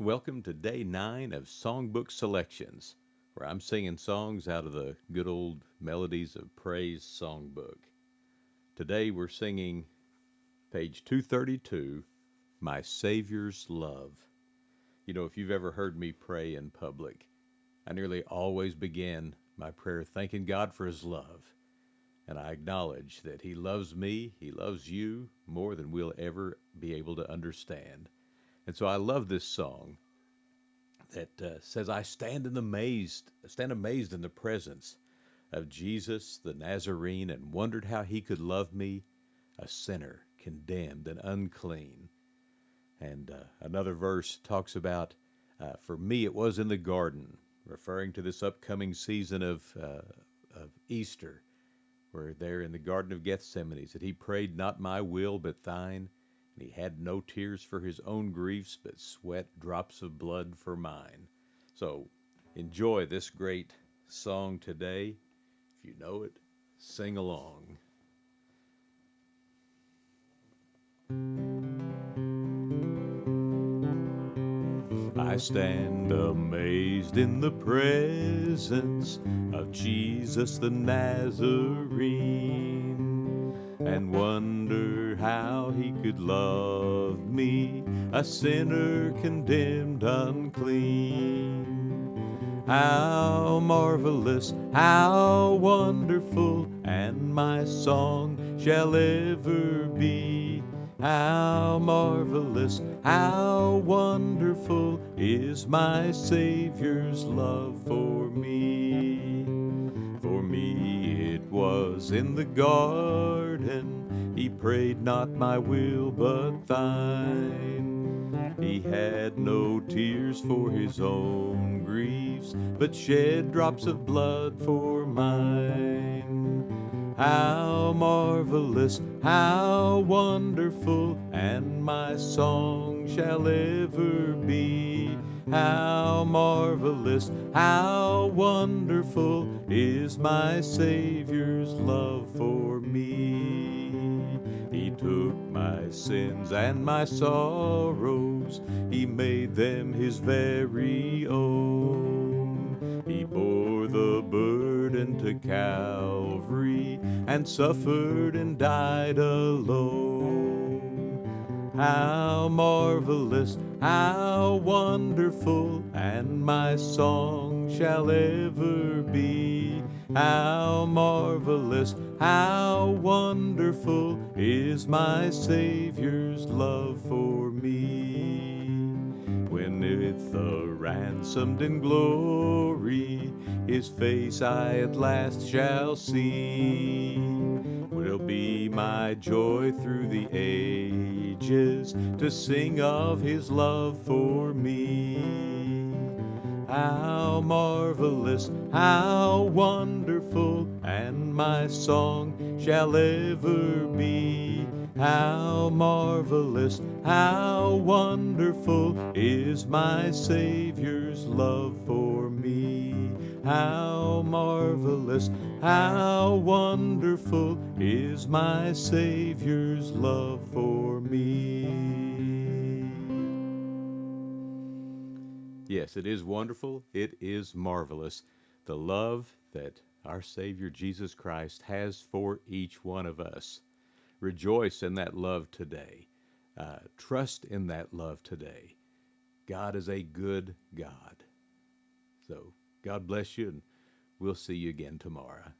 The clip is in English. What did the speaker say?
Welcome to day 9 of Songbook Selections, where I'm singing songs out of the good old Melodies of Praise Songbook. Today we're singing page 232, My Savior's Love. You know, if you've ever heard me pray in public, I nearly always begin my prayer thanking God for His love. And I acknowledge that He loves me, He loves you more than we'll ever be able to understand. And so I love this song that says, I stand amazed in the presence of Jesus the Nazarene, and wondered how He could love me, a sinner, condemned and unclean. And another verse talks about, for me it was in the garden, referring to this upcoming season of Easter, where there in the Garden of Gethsemane, that He prayed, not my will but thine, and He had no tears for His own griefs, but sweat drops of blood for mine. So enjoy this great song today. If you know it, sing along. I stand amazed in the presence of Jesus the Nazarene, and wonder how He could love me, a sinner condemned unclean. How marvelous, how wonderful, and my song shall ever be. How marvelous, how wonderful is my Savior's love for me. For me it was in the garden, He prayed, not my will but thine. He had no tears for His own griefs, but shed drops of blood for mine. How marvelous, how wonderful, and my song shall ever be. How marvelous, how wonderful is my Savior's love for me. He took my sins and my sorrows, He made them His very own. He bore the burden to Calvary, and suffered and died alone. How marvelous, how wonderful, and my song shall ever be. How marvelous, how wonderful is my Savior's love for me. When with the ransomed in glory His face I at last shall see, will be my joy through the ages to sing of His love for me. How marvelous, how wonderful, and my song shall ever be. How marvelous, how wonderful is my Savior's love for me. How marvelous, how wonderful is my Savior's love for me. Yes, it is wonderful. It is marvelous. The love that our Savior Jesus Christ has for each one of us. Rejoice in that love today. Trust in that love today. God is a good God. So God bless you, and we'll see you again tomorrow.